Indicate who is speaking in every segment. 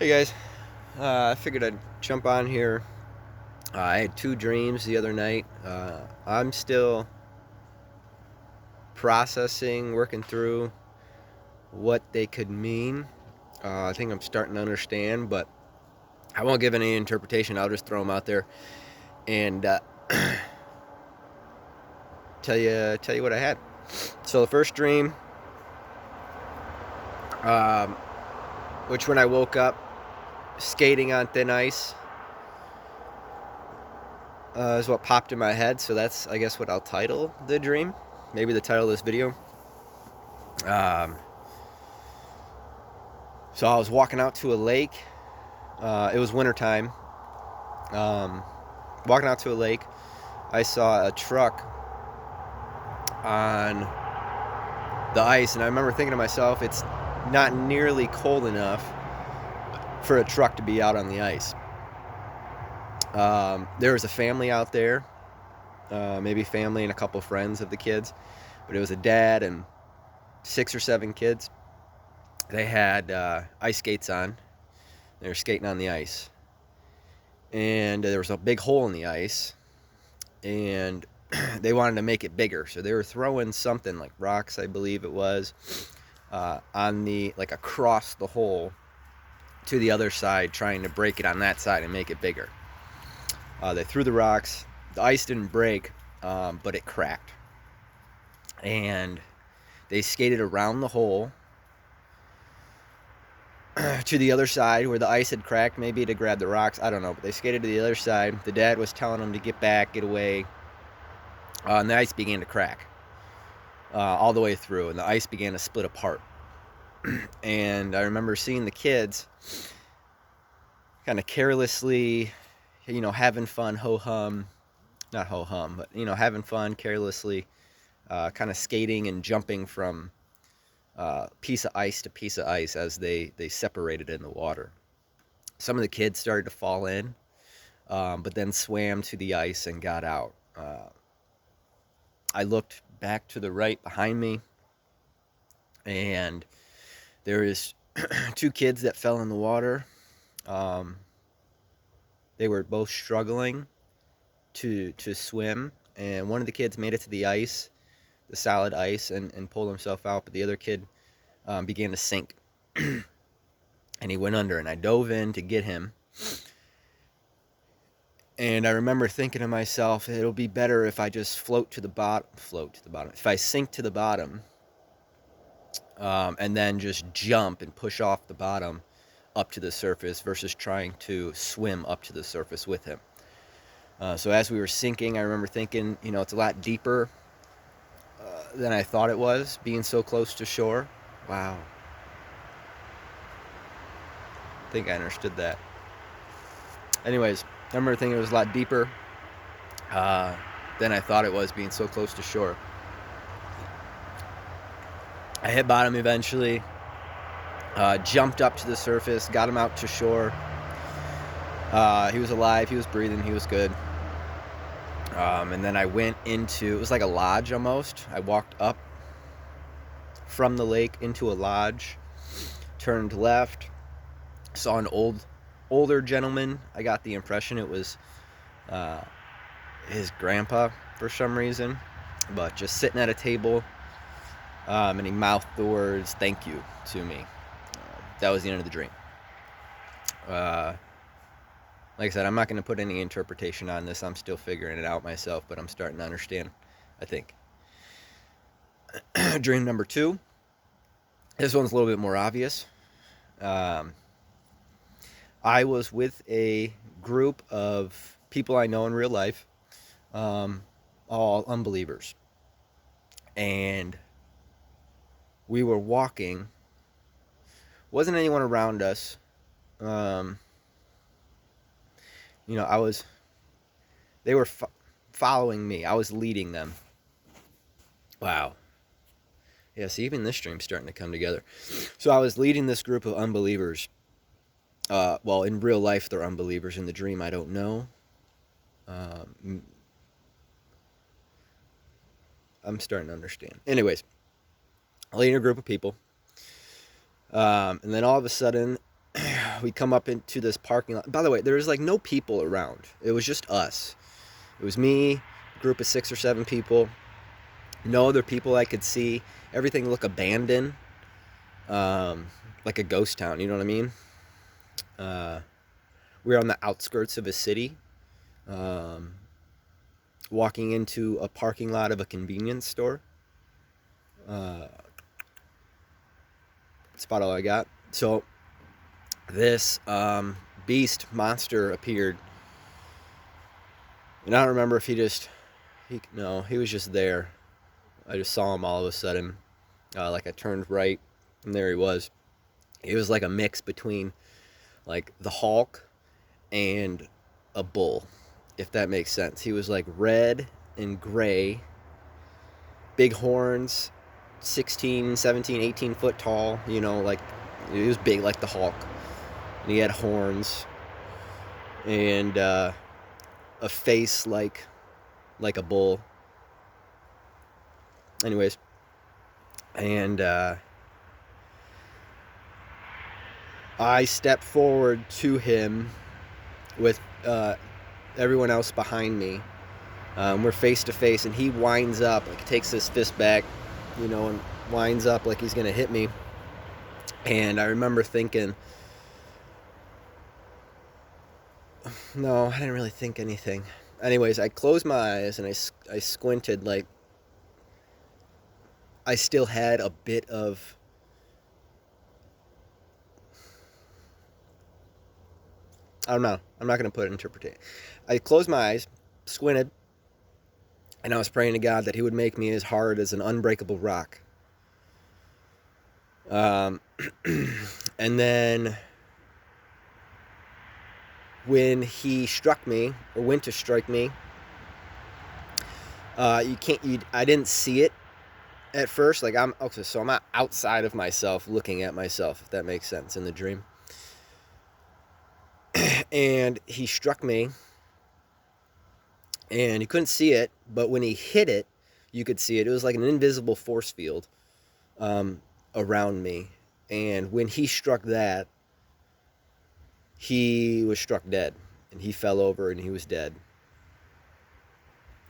Speaker 1: Hey guys, I figured I'd jump on here. I had two dreams the other night. I'm still processing, working through what they could mean. I think I'm starting to understand, but I won't give any interpretation. I'll just throw them out there and tell you what I had. So the first dream, um, which when I woke up, skating on thin ice, is what popped in my head. So that's, I guess, what I'll title the dream. Maybe the title of this video. Um, so I was walking out to a lake. It was wintertime. Um, Walking out to a lake, I saw a truck on the ice, and I remember thinking to myself, it's not nearly cold enough for a truck to be out on the ice. There was a family out there, maybe family and a couple friends of the kids, but it was a dad and 6 or 7 kids. They had ice skates on. They were skating on the ice, and there was a big hole in the ice, and they wanted to make it bigger, so they were throwing something like rocks, I believe it was, on the like across the hole to the other side, trying to break it on that side and make it bigger. They threw the rocks. The ice didn't break, but it cracked, and they skated around the hole to the other side where the ice had cracked, maybe to grab the rocks. I don't know, but they skated to the other side. The dad was telling them to get back, get away, and the ice began to crack all the way through, and the ice began to split apart. And I remember seeing the kids kind of carelessly, having fun, ho hum, not ho hum, but having fun carelessly, kind of skating and jumping from piece of ice to piece of ice as they separated in the water. Some of the kids started to fall in, but then swam to the ice and got out. I looked back to the right behind me, and there is two kids that fell in the water. Um, they were both struggling to swim, and one of the kids made it to the ice, the solid ice, and pulled himself out, but the other kid began to sink, and he went under, and I dove in to get him. And I remember thinking to myself, it'll be better if I just float to the bottom. If I sink to the bottom, and then just jump and push off the bottom up to the surface versus trying to swim up to the surface with him. So as we were sinking, I remember thinking, it's a lot deeper than I thought it was, being so close to shore. Wow. I think I understood that. Anyways, I remember thinking it was a lot deeper than I thought it was, being so close to shore. I hit bottom eventually, jumped up to the surface, got him out to shore. He was alive, he was breathing, he was good. And then I went into, it was like a lodge almost. I walked up from the lake into a lodge, turned left, saw an older gentleman. I got the impression it was his grandpa for some reason, but just sitting at a table, and he mouthed the words "thank you" to me. That was the end of the dream. Like I said, I'm not going to put any interpretation on this. I'm still figuring it out myself, but I'm starting to understand, I think. Dream number 2. This one's a little bit more obvious. I was with a group of people I know in real life, all unbelievers. And we were walking. Wasn't anyone around us. Um, they were following me. I was leading them. Wow. Yeah, see, even this stream's starting to come together. So I was leading this group of unbelievers. Well, in real life, they're unbelievers. In the dream, I don't know. I'm starting to understand. Anyways, leading a group of people. And then all of a sudden, we come up into this parking lot. By the way, there was like no people around. It was just us. It was me, a group of 6 or 7 people. No other people I could see. Everything looked abandoned, like a ghost town. You know what I mean? We were on the outskirts of a city, walking into a parking lot of a convenience store. That's about all I got. So this beast monster appeared, and I don't remember if he was just there. I just saw him all of a sudden. Like I turned right, and there he was. He was like a mix between like the Hulk and a bull, if that makes sense. He was like red and gray, big horns, 16, 17, 18 foot tall, like he was big like the Hulk. And he had horns and a face like a bull. Anyways, and I stepped forward to him with everyone else behind me. We're face to face, and he winds up, like takes his fist back, and winds up like he's gonna hit me. And I remember thinking, no, I didn't really think anything. Anyways, I closed my eyes and I squinted, like I still had a bit of I don't know. I'm not going to put interpretation. I closed my eyes, squinted, and I was praying to God that he would make me as hard as an unbreakable rock. And then when he struck me, or went to strike me, I didn't see it at first. Like I'm outside of myself, looking at myself, if that makes sense, in the dream. And he struck me, and you couldn't see it, but when he hit it, you could see it. It was like an invisible force field around me. And when he struck that, he was struck dead, and he fell over, and he was dead.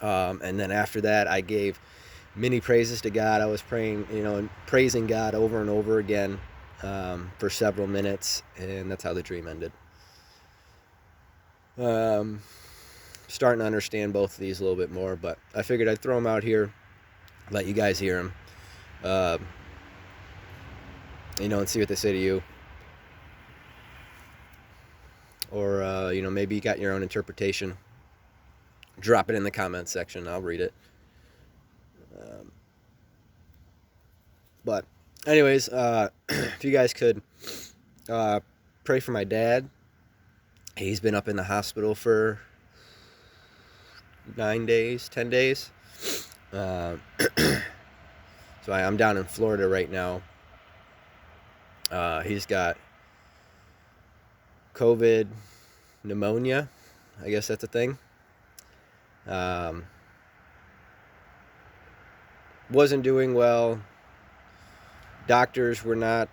Speaker 1: And then after that, I gave many praises to God. I was praying, and praising God over and over again for several minutes, and that's how the dream ended. Starting to understand both of these a little bit more, but I figured I'd throw them out here, let you guys hear them, and see what they say to you. Or, maybe you got your own interpretation. Drop it in the comments section. I'll read it. But anyways, if you guys could pray for my dad. He's been up in the hospital for 10 days. So I'm down in Florida right now. He's got COVID pneumonia. I guess that's a thing. Wasn't doing well. Doctors were not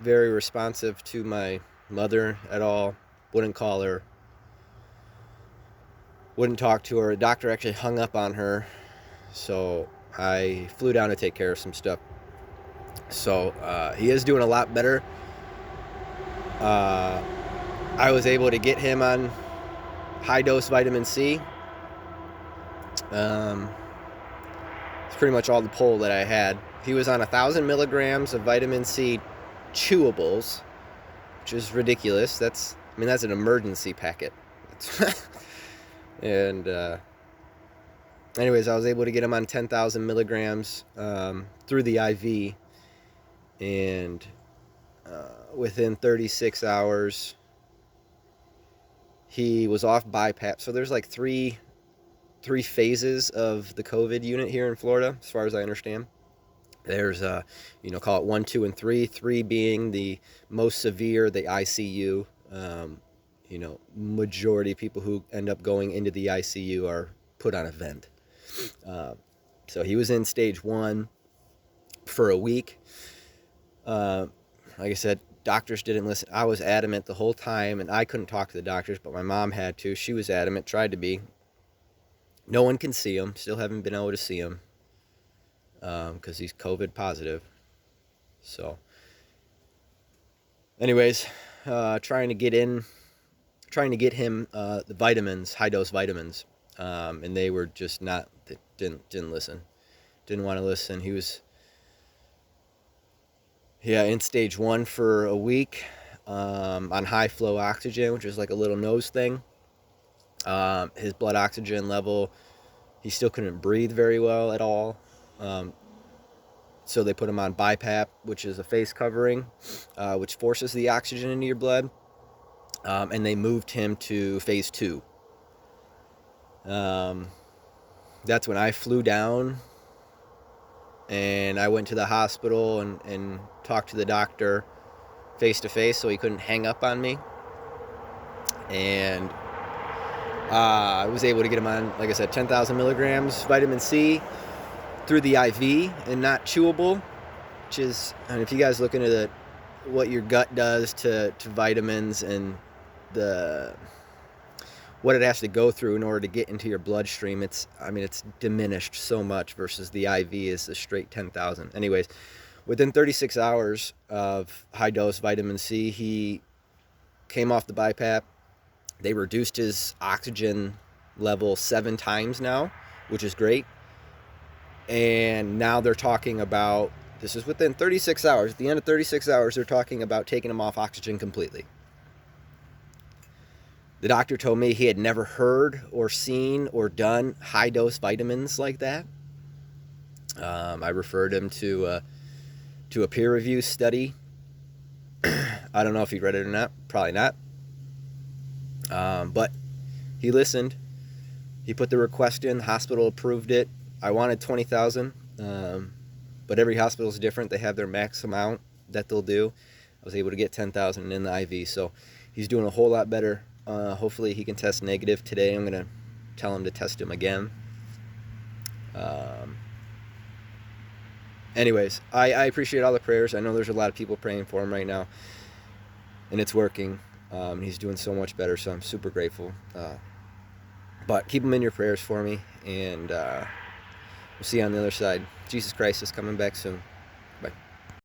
Speaker 1: very responsive to my mother at all. Wouldn't call her. Wouldn't talk to her. The doctor actually hung up on her. So I flew down to take care of some stuff. So he is doing a lot better. I was able to get him on high dose vitamin C. It's pretty much all the pull that I had. He was on 1,000 milligrams of vitamin C chewables, which is ridiculous. That's an emergency packet. And anyways, I was able to get him on 10,000 milligrams through the IV, and within 36 hours, he was off BiPAP. So there's like three phases of the COVID unit here in Florida, as far as I understand. There's call it 1, 2, and 3. 3 being the most severe, the ICU. Majority of people who end up going into the ICU are put on a vent. So he was in stage 1 for a week. Like I said, Doctors didn't listen. I was adamant the whole time, and I couldn't talk to the doctors, but my mom had to. She was adamant, tried to be. No one can see him. Still haven't been able to see him because he's COVID positive. So, anyways, trying to get him the vitamins, high dose vitamins, and they were just not. They didn't listen. Didn't want to listen. He was in stage 1 for a week on high flow oxygen, which is like a little nose thing. His blood oxygen level, he still couldn't breathe very well at all. So they put him on BiPAP, which is a face covering, which forces the oxygen into your blood. And they moved him to phase 2. That's when I flew down and I went to the hospital and talked to the doctor face to face so he couldn't hang up on me. And I was able to get him on, like I said, 10,000 milligrams vitamin C through the IV and not chewable, which is, and if you guys look into what your gut does to vitamins and what it has to go through in order to get into your bloodstream, it's diminished so much versus the IV is a straight 10,000. Anyways, within 36 hours of high dose vitamin C, he came off the BiPAP. They reduced his oxygen level 7 times now, which is great. And now they're talking about, this is within 36 hours. At the end of 36 hours, they're talking about taking him off oxygen completely. The doctor told me he had never heard or seen or done high-dose vitamins like that. I referred him to a peer-reviewed study. I don't know if he read it or not. Probably not. But he listened. He put the request in. The hospital approved it. I wanted 20,000, but every hospital is different. They have their max amount that they'll do. I was able to get 10,000 in the IV, so he's doing a whole lot better. Hopefully he can test negative today. I'm going to tell him to test him again. Anyways, I appreciate all the prayers. I know there's a lot of people praying for him right now, and it's working. He's doing so much better, so I'm super grateful. But keep him in your prayers for me, and we'll see you on the other side. Jesus Christ is coming back soon.